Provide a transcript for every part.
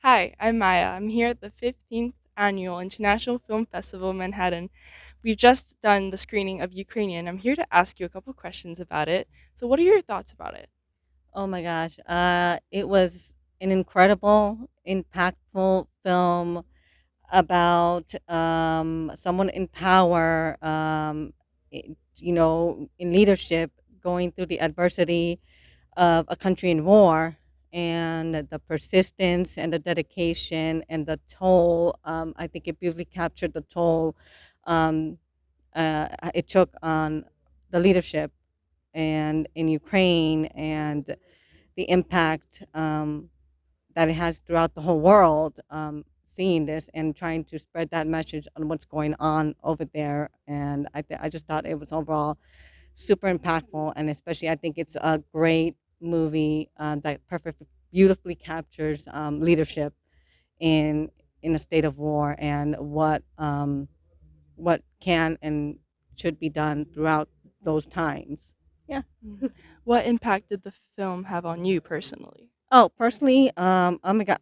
Hi, I'm Maya. I'm here at the 15th Annual International Film Festival in Manhattan. We've just done the screening of Ukrainian. I'm here to ask you a couple questions about it. So, what are your thoughts about it? Oh my gosh. It was an incredible, impactful film about someone in power, in leadership, going through the adversity of a country in war and the persistence and the dedication and the toll. I think it beautifully captured the toll um, it took on the leadership and in Ukraine and the impact that it has throughout the whole world, seeing this and trying to spread that message on what's going on over there. And I just thought it was overall super impactful, and especially I think it's a great movie that beautifully captures leadership in in a state of war and what can and should be done throughout those times. Yeah. Mm. What impact did the film have on you personally? Oh, personally, oh my god,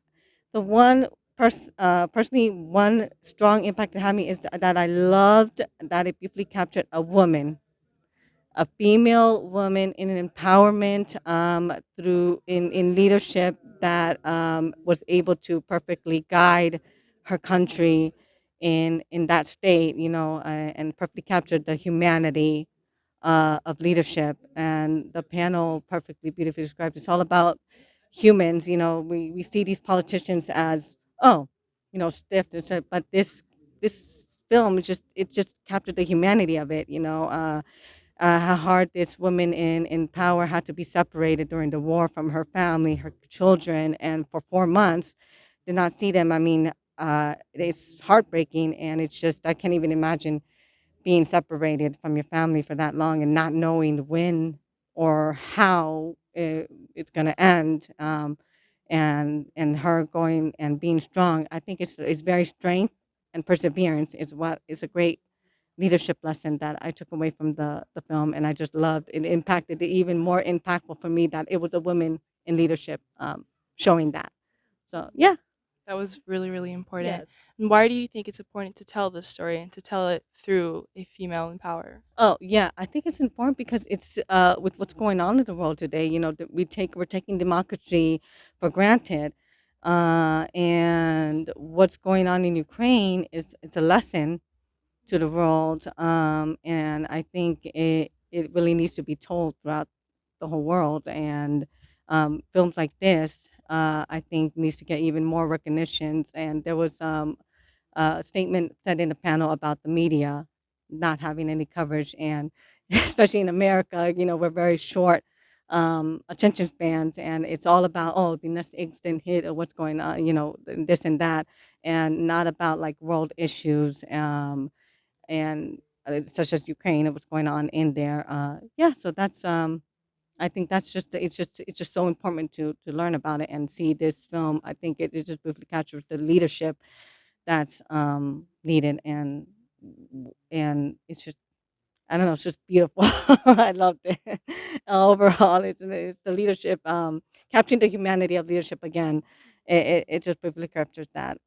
personally, one strong impact it had me is that I loved that it beautifully captured a female woman in an empowerment through in leadership that was able to perfectly guide her country in that state, and perfectly captured the humanity of leadership. And the panel perfectly beautifully described. It's all about humans. We see these politicians as stiff and stuff, but this film is just captured the humanity of it. How hard this woman in power had to be separated during the war from her family, her children, and for 4 months did not see them. I mean, it's heartbreaking, and it's just I can't even imagine being separated from your family for that long and not knowing when or how it's going to end. And her going and being strong, I think it's very strength and perseverance is what is a great leadership lesson that I took away from the film, and I just loved it. Impacted it even more impactful for me that it was a woman in leadership showing that. So yeah, That was really, really important. yes. And why do you think it's important to tell this story and to tell it through a female in power? Oh yeah, I think it's important because it's with what's going on in the world today. That we're taking democracy for granted, and what's going on in Ukraine is it's a lesson to the world, and I think it really needs to be told throughout the whole world. And films like this, I think, needs to get even more recognitions. And there was a statement said in the panel about the media not having any coverage, and especially in America, we're very short attention spans, and it's all about the next instant hit or what's going on, this and that, and not about like world issues. And such as Ukraine and what's going on in there. Yeah, so that's I think that's it's just so important to learn about it and see this film. I think it just beautifully captures the leadership that's needed, and it's just I don't know, it's just beautiful. I loved it. Overall, it's the leadership, capturing the humanity of leadership again. It just beautifully captures that,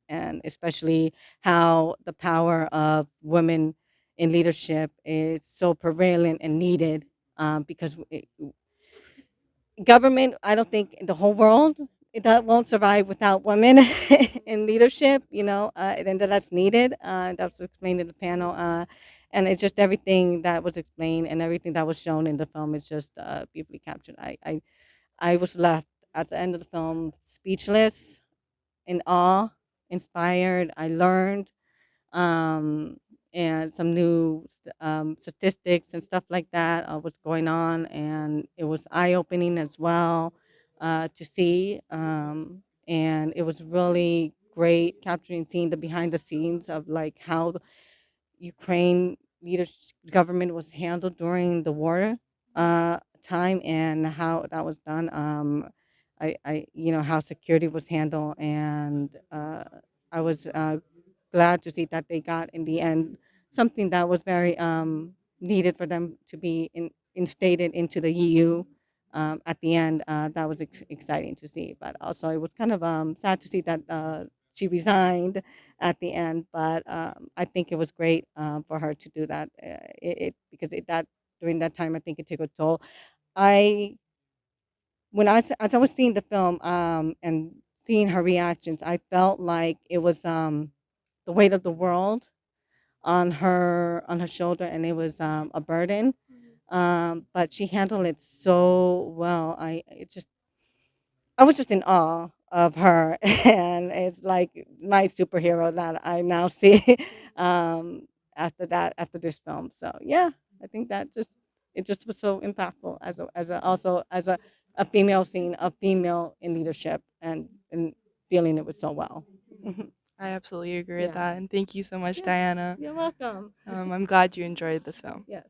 and especially how the power of women in leadership is so prevalent and needed, because government, I don't think the whole world that won't survive without women in leadership. And that's needed. That was explained in the panel, and it's just everything that was explained and everything that was shown in the film is just beautifully captured. I was left at the end of the film speechless, in awe, inspired. I learned um, and some new statistics and stuff like that, what's going on, and it was eye opening as well to see, and it was really great capturing, seeing the behind the scenes of like how the Ukraine leadership government was handled during the war time and how that was done. How security was handled, and I was glad to see that they got in the end something that was very needed for them to be instated into the EU. at the end, that was exciting to see. But also, it was kind of sad to see that she resigned at the end. But I think it was great for her to do that. Because that during that time, I think it took a toll. I as I was seeing the film and seeing her reactions, I felt like it was the weight of the world on her shoulder, and it was a burden. But she handled it so well. I was just in awe of her, and it's like my superhero that I now see um, after this film. So yeah, I think that just it just was so impactful as a female seeing a female in leadership and dealing it with so well. Mhm. I absolutely agree with Yeah, that, and thank you so much, yeah, Diana. you're welcome. I'm glad you enjoyed this film. Yes.